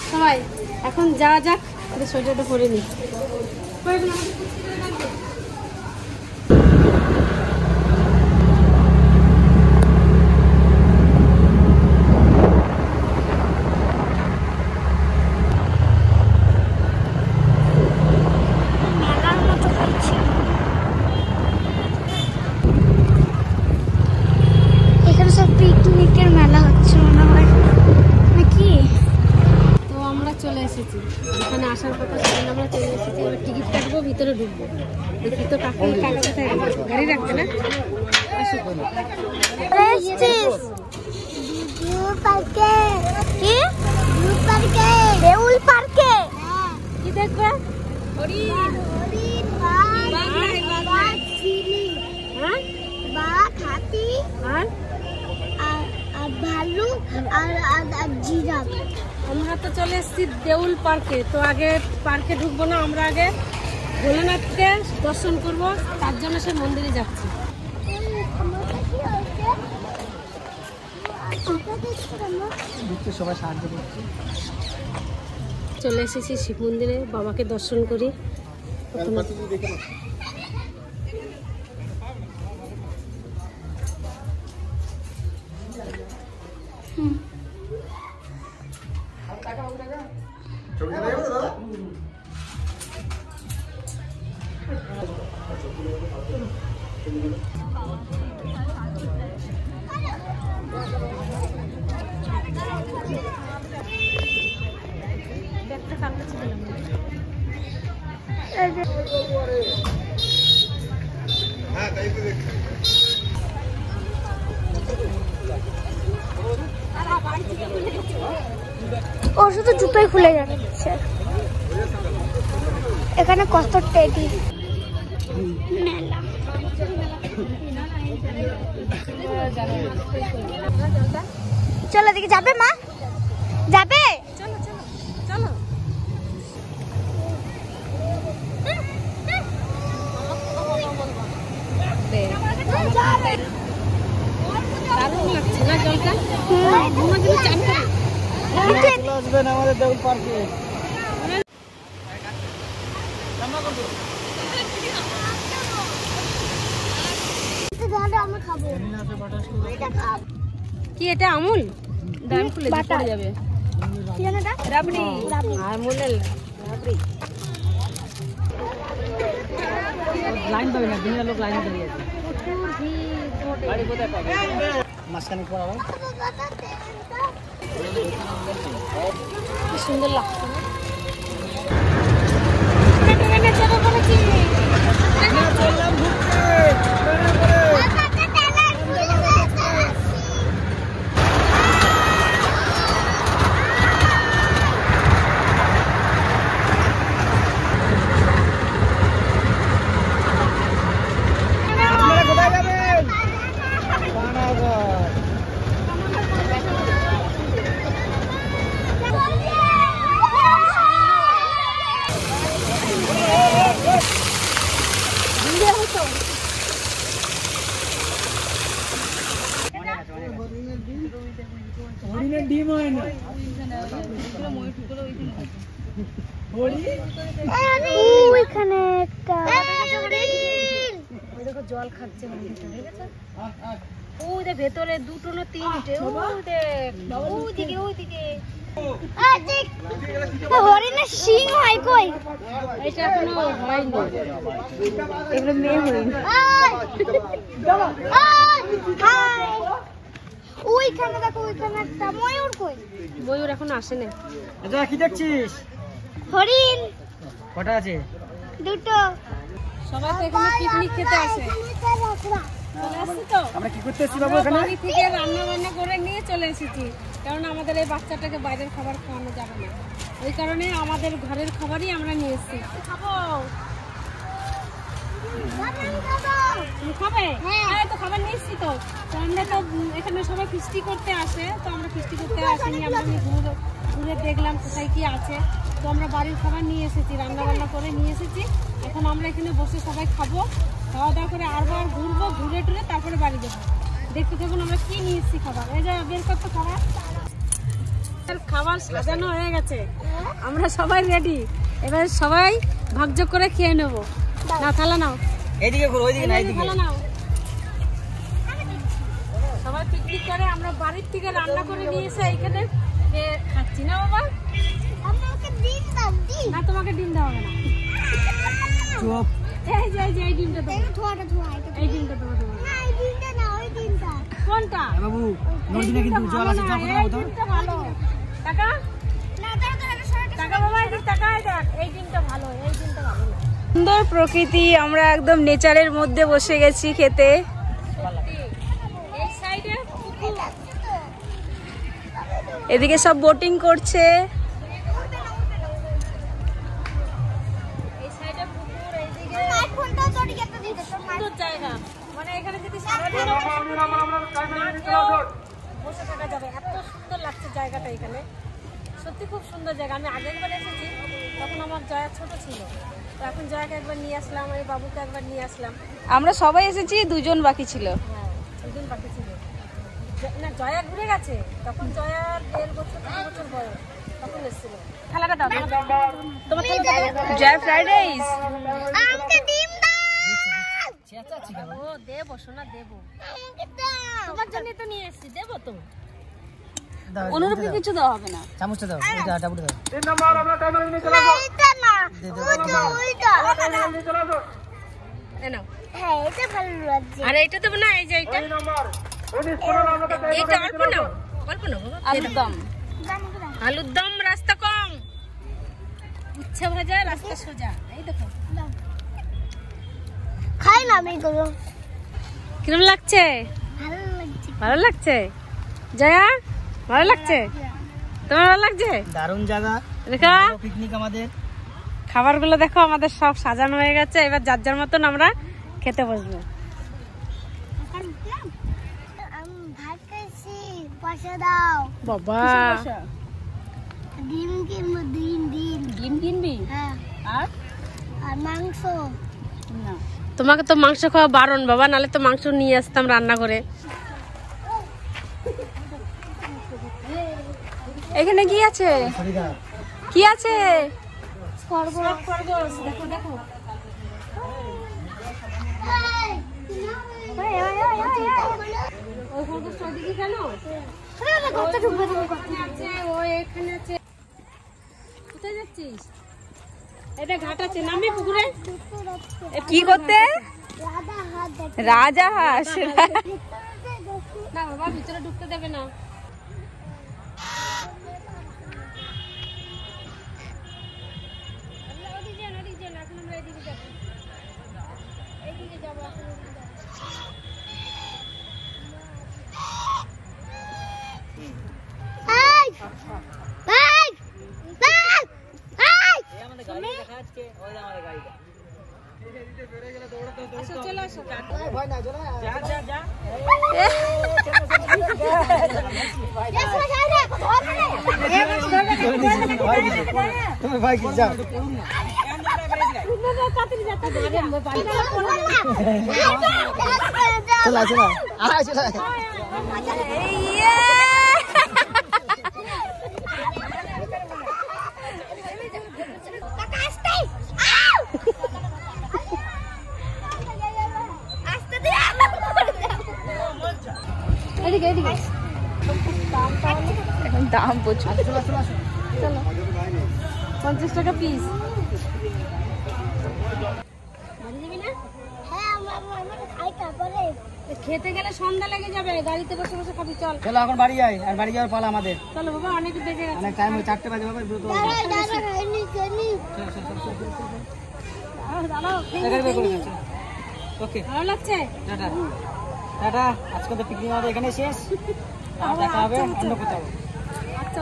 সবাই এখন যাওয়া যাক, সোয়েটারটা পরে নি। এখানে সব পিকনিকের মেলা হচ্ছে মনে হয় নাকি। তো আমরা চলে এসেছি, এখানে আসার কথা ছিল, আমরা চলে এসেছি। এবার টিকিট কাটবো, ভিতরে ঢুকবো। দেখি তো কাকা কোথায় গেছে, গাড়ি রাখবে না। কি দেখবে? আমরা তো চলে এসেছি দেউল পার্কে। তো আগে পার্কে ঢুকবো না, আমরা আগে ভোলেনাথকে দর্শন করবো, তার জন্য সে মন্দিরে যাচ্ছি। চলে এসেছি শিব মন্দিরে, বাবাকে দর্শন করি। ও শুধু জুতোই খুলে যাচ্ছে। এখানে কত টেডি মেলা। চলো দিকে যাবে মা, যাবে? চলো চলো চলো। দারুণ লাগছে না জলটা? আসবেন আমাদের দেউল পার্কে। কি এটা আমুল? দাম খুলে পড়ে যাবে। রাবড়ি, আমুলের রাবড়ি। লাইন পাবে না, দুনিয়া লোক লাইন দাঁড়িয়ে আছে। গাড়ি কোথায় পাবে? মাঝখানে পড়াবো। কি সুন্দর লাগছে না? ডিম হয় না। ওইখানে একটা দেখো জল খাচ্ছে ওদের ভেতরে, দুটো না তিনটে। ওইদিকে ওইদিকে হরিণের সিং হয় কই? এটা এখনো হয়নি, এগুলো মেয়ে হয়নি। ওইখানে দেখো, ওইখানে একটা ময়ূর কই? ময়ূর এখনো আসে না। এটা কি দেখছিস? হরিণ কটা আছে? দুটো। সবাই তো এখানে পিকনিক খেতে আসে। চলে আসছি তো আমরা কি করতে এসেছি বাবু এখানে? বাড়ি থেকে রান্না বান্না করে নিয়ে চলে এসেছি, কারণ আমাদের এই বাচ্চাটাকে বাইরের খাবার খাওয়ানো যাবে না। ওই কারণে আমাদের ঘরের খাবারই আমরা নিয়ে এসেছি। খাবো? তুমি খাবে? হ্যাঁ, তো খাবার নিয়ে এসেছি। তো আমরা তো এখানে সবাই ফিস্টি করতে আসে, তো আমরা ফিস্টি করতে আসিনি। আমরা ঘুরে দেখলাম কোথায় কি আছে। তো আমরা বাড়ির খাবার নিয়ে এসেছি, রান্না বান্না করে নিয়ে এসেছি। এখন আমরা এখানে বসে সবাই খাবো, খাওয়া দাওয়া করে আরবার ঘুরবো, ঘুরে টুরে তারপরে বাড়ি যাবো। দেখতে থাকুন আমরা কি নিয়ে এসেছি খাবার। এই যে বের করতে খাবার। খাবার সাজানো হয়ে গেছে, আমরা সবাই রেডি, এবার সবাই ভাগযোগ করে খেয়ে নেবো। না থালা নাও, এইদিকে ঘুরো, ওইদিকে না, এইদিকে। থালা নাও। সবাই পিকনিক করে, আমরা বাড়ির থেকে রান্না করে নিয়ে এসে এইখানে খাচ্ছি না বাবা। না তোমাকে ডিম দেওয়া হবে না। চুপ। এই যে এই ডিমটা দাও, এই ডিমটা দাও। কোনটা বাবু নদীতে কিন্তু জল আছে, জল কোথাও দাও। ভালো টাকা টাকা বাবা, এদিকে তাকায় দেখ, এই ডিমটা ভালো, এই ডিমটা ভালো না। সুন্দর প্রকৃতি, আমরা একদম নেচারের মধ্যে বসে গেছি খেতে। এই সাইডে পুকুর, এদিকে সব বোটিং করছে। এই সাইডে পুকুর, এইদিকে সুন্দর জায়গা। মানে এখানে যদি সারাদিন বসে থাকা যাবে, এত সুন্দর লাগছে জায়গাটা এখানে, সত্যি খুব সুন্দর জায়গা। আমি আগের বার এসেছি, তখন আমার জয়া ছোট ছিল, তো এখন জয়াকে একবার নিয়ে আসলাম, আমি বাবুকে একবার নিয়ে আসলাম। আমরা সবাই এসেছি, 2 জন বাকি ছিল। হ্যাঁ, 2 দিন বাকি ছিল। না জয়া ঘুরে গেছে, তখন জয়ার 1.5 বছর 2 বছর বয়স, তখন এসেছিল। খেলাটা দাও তোমার, জয় ফ্রাইড রাইস। ও দেবো সোনা, দেবো তোমার জন্য তো নিয়ে এসেছি, দেবো তো। অনুরূপকে কিছু দেওয়া হবে না। চামচটা দাও, এটা ডাবুটা দাও। আর এইটা দেবো না, এই যে এইটা, এইটা অল্প নাও, অল্প নাও বাবা। আলুর দম, আলুর দম রাস্তা কম, উচ্ছা ভাজা রাস্তা সোজা। এই দেখো খাই না আমি এগুলো। কিরম লাগছে? ভালো লাগছে জয়া, ভালো লাগছে? তোমার ভালো লাগছে? দারুণ জায়গা, দেখো পিকনিক আমাদের। খাবারগুলো দেখো, আমাদের সব সাজানো হয়ে গেছে, এবার যার যার মতন আমরা খেতে বসবো। বাবা ডিম কিনবো, ডিম কিনবি? হ্যাঁ। আর মাংস না। তোমাকে তো মাংস খাওয়া বারণ বাবা, নালে তো মাংস নিয়ে আসতাম রান্না করে। এখানে কি আছে? কি আছে? খরগোশ দেখো দেখো। ওই খরগোশটা ওদিকে কেন? এখানে আছে। কোথায় যাচ্ছিস? এটা ঘাট আছে, নামবি পুকুরে? কি করতে? রাজাহাঁস। না বাবা, ভিতরে ঢুকতে দেবে না। এখন আমরা এদিকে যাবো, এইদিকে যাবো এখন। চলে আসো, ভাই কি যাও, চলা চলা, আয় চলা। এদিকে এদিকে এখন দাম প্রচুর। চলো 50 টাকা পিস। খেতে গেলে সন্ধ্যা লেগে যাবে, গাড়িতে বসে বসে খাবি। চল চলো এখন বাড়ি যাই, আর বাড়ি যাওয়ার পালা আমাদের। চলো বাবা, অনেক বেজে গেছে, অনেক টাইম, 4টে বাজে বাবা। ওকে, ভালো লাগছে? Tata tata. আজকে তো পিকনিক আমাদের এখানে শেষ, দেখা হবে অন্য কোথাও। আচ্ছা